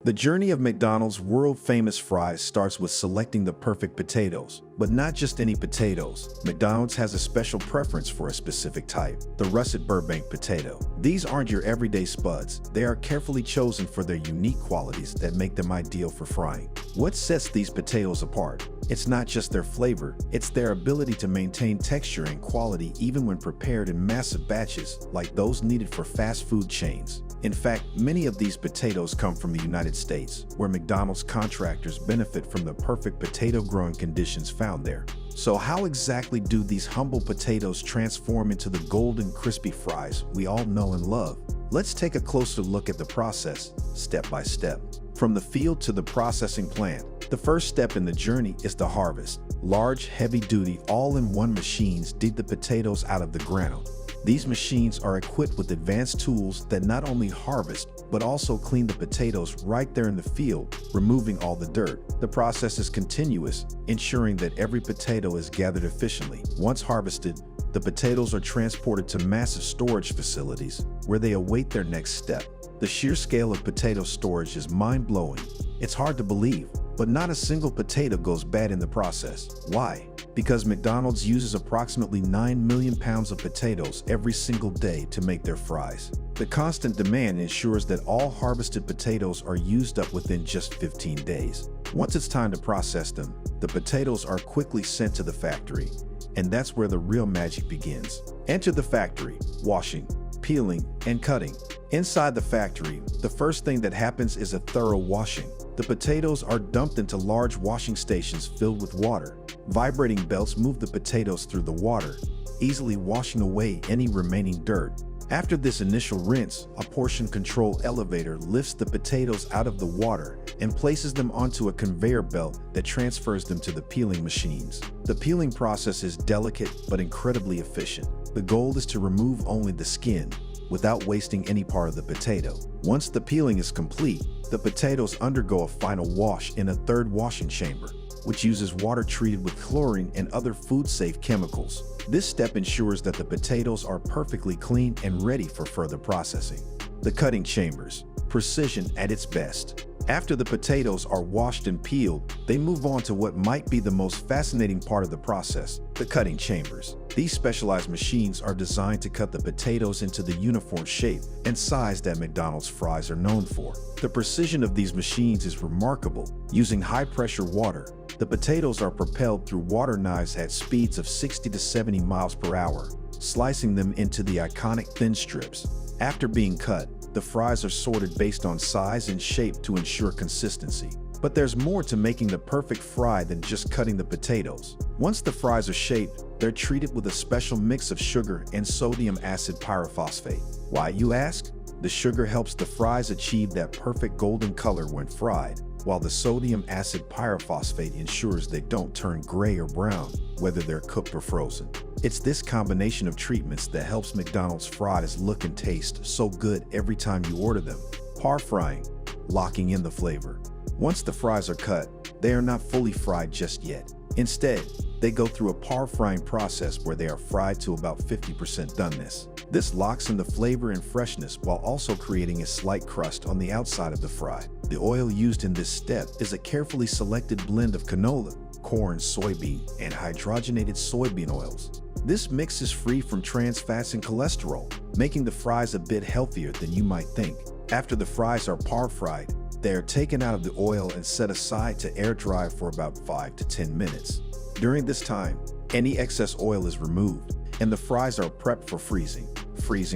The journey of McDonald's world-famous fries starts with selecting the perfect potatoes. But not just any potatoes. McDonald's has a special preference for a specific type, the Russet Burbank potato. These aren't your everyday spuds. They are carefully chosen for their unique qualities that make them ideal for frying. What sets these potatoes apart? It's not just their flavor, it's their ability to maintain texture and quality even when prepared in massive batches, like those needed for fast food chains. In fact, many of these potatoes come from the United States, where McDonald's contractors benefit from the perfect potato growing conditions found there. So how exactly do these humble potatoes transform into the golden, crispy fries we all know and love? Let's take a closer look at the process, step by step. From the field to the processing plant, the first step in the journey is the harvest. Large, heavy-duty, all-in-one machines dig the potatoes out of the ground. These machines are equipped with advanced tools that not only harvest, but also clean the potatoes right there in the field, removing all the dirt. The process is continuous, ensuring that every potato is gathered efficiently. Once harvested, the potatoes are transported to massive storage facilities, where they await their next step. The sheer scale of potato storage is mind-blowing. It's hard to believe, but not a single potato goes bad in the process. Why? Because McDonald's uses approximately 9 million pounds of potatoes every single day to make their fries. The constant demand ensures that all harvested potatoes are used up within just 15 days. Once it's time to process them, the potatoes are quickly sent to the factory, and that's where the real magic begins. Enter the factory: washing, peeling, and cutting. Inside the factory, the first thing that happens is a thorough washing. The potatoes are dumped into large washing stations filled with water. Vibrating belts move the potatoes through the water, easily washing away any remaining dirt. After this initial rinse, a portion control elevator lifts the potatoes out of the water and places them onto a conveyor belt that transfers them to the peeling machines. The peeling process is delicate but incredibly efficient. The goal is to remove only the skin, without wasting any part of the potato. Once the peeling is complete, the potatoes undergo a final wash in a third washing chamber, which uses water treated with chlorine and other food-safe chemicals. This step ensures that the potatoes are perfectly clean and ready for further processing. The cutting chambers. Precision at its best. After the potatoes are washed and peeled, they move on to what might be the most fascinating part of the process, the cutting chambers. These specialized machines are designed to cut the potatoes into the uniform shape and size that McDonald's fries are known for. The precision of these machines is remarkable. Using high-pressure water, the potatoes are propelled through water knives at speeds of 60 to 70 miles per hour, slicing them into the iconic thin strips. After being cut, the fries are sorted based on size and shape to ensure consistency. But there's more to making the perfect fry than just cutting the potatoes. Once the fries are shaped, they're treated with a special mix of sugar and sodium acid pyrophosphate. Why, you ask? The sugar helps the fries achieve that perfect golden color when fried, while the sodium acid pyrophosphate ensures they don't turn gray or brown, whether they're cooked or frozen. It's this combination of treatments that helps McDonald's fries look and taste so good every time you order them. Par frying, locking in the flavor. Once the fries are cut, they are not fully fried just yet. Instead, they go through a par frying process where they are fried to about 50% doneness. This locks in the flavor and freshness while also creating a slight crust on the outside of the fry. The oil used in this step is a carefully selected blend of canola, corn, soybean, and hydrogenated soybean oils. This mix is free from trans fats and cholesterol, making the fries a bit healthier than you might think. After the fries are par fried, they are taken out of the oil and set aside to air dry for about 5 to 10 minutes. During this time, any excess oil is removed, and the fries are prepped for freezing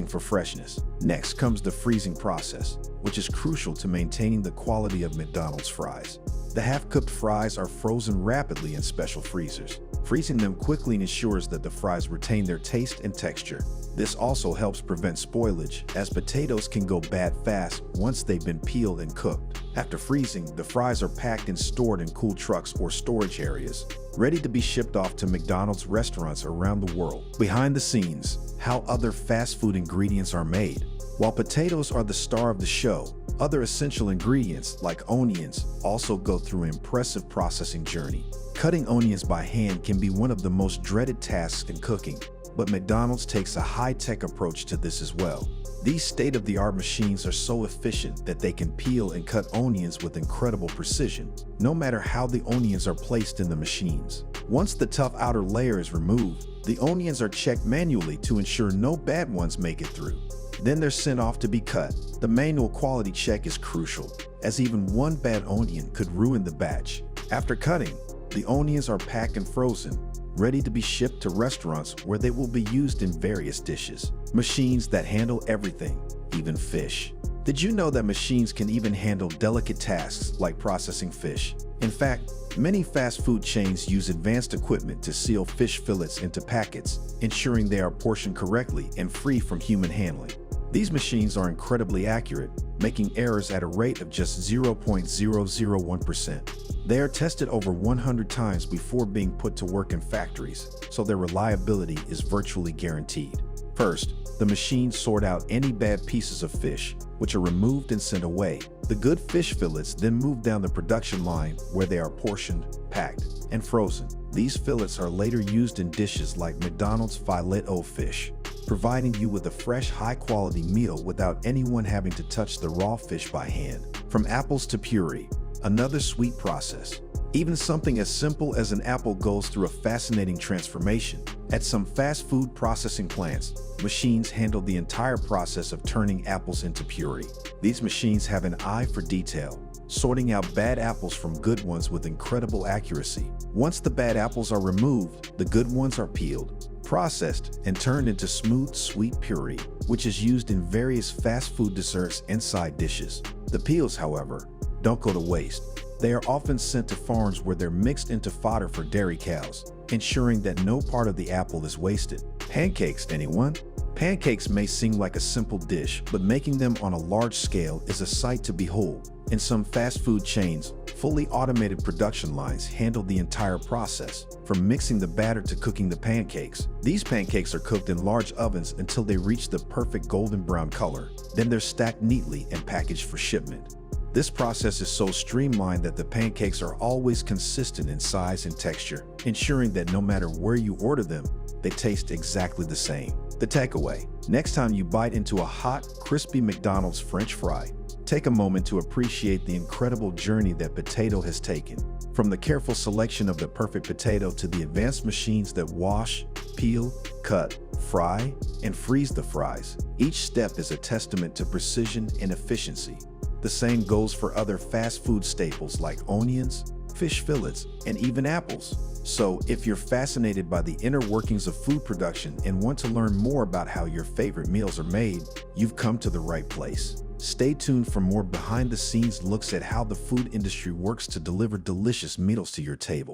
for freshness. Next comes the freezing process, which is crucial to maintaining the quality of McDonald's fries. The half-cooked fries are frozen rapidly in special freezers. Freezing them quickly ensures that the fries retain their taste and texture. This also helps prevent spoilage, as potatoes can go bad fast once they've been peeled and cooked. After freezing, the fries are packed and stored in cool trucks or storage areas, ready to be shipped off to McDonald's restaurants around the world. Behind the scenes, how other fast food ingredients are made. While potatoes are the star of the show, other essential ingredients, like onions, also go through an impressive processing journey. Cutting onions by hand can be one of the most dreaded tasks in cooking, but McDonald's takes a high-tech approach to this as well. These state-of-the-art machines are so efficient that they can peel and cut onions with incredible precision, no matter how the onions are placed in the machines. Once the tough outer layer is removed, the onions are checked manually to ensure no bad ones make it through. Then they're sent off to be cut. The manual quality check is crucial, as even one bad onion could ruin the batch. After cutting, the onions are packed and frozen, ready to be shipped to restaurants where they will be used in various dishes. Machines that handle everything, even fish. Did you know that machines can even handle delicate tasks like processing fish? In fact, many fast food chains use advanced equipment to seal fish fillets into packets, ensuring they are portioned correctly and free from human handling. These machines are incredibly accurate, making errors at a rate of just 0.001%. They are tested over 100 times before being put to work in factories, so their reliability is virtually guaranteed. First, the machines sort out any bad pieces of fish, which are removed and sent away. The good fish fillets then move down the production line where they are portioned, packed, and frozen. These fillets are later used in dishes like McDonald's Filet-O-Fish, providing you with a fresh, high-quality meal without anyone having to touch the raw fish by hand. From apples to puree, another sweet process. Even something as simple as an apple goes through a fascinating transformation. At some fast food processing plants, machines handle the entire process of turning apples into puree. These machines have an eye for detail, sorting out bad apples from good ones with incredible accuracy. Once the bad apples are removed, the good ones are peeled, processed, and turned into smooth, sweet puree, which is used in various fast food desserts and side dishes. The peels, however, don't go to waste. They are often sent to farms where they're mixed into fodder for dairy cows, ensuring that no part of the apple is wasted. Pancakes, anyone? Pancakes may seem like a simple dish, but making them on a large scale is a sight to behold. In some fast food chains, fully automated production lines handle the entire process, from mixing the batter to cooking the pancakes. These pancakes are cooked in large ovens until they reach the perfect golden brown color. Then they're stacked neatly and packaged for shipment. This process is so streamlined that the pancakes are always consistent in size and texture, ensuring that no matter where you order them, they taste exactly the same. The takeaway: next time you bite into a hot, crispy McDonald's French fry, take a moment to appreciate the incredible journey that potato has taken. From the careful selection of the perfect potato to the advanced machines that wash, peel, cut, fry, and freeze the fries, each step is a testament to precision and efficiency. The same goes for other fast food staples like onions, fish fillets, and even apples. So, if you're fascinated by the inner workings of food production and want to learn more about how your favorite meals are made, you've come to the right place. Stay tuned for more behind-the-scenes looks at how the food industry works to deliver delicious meals to your table.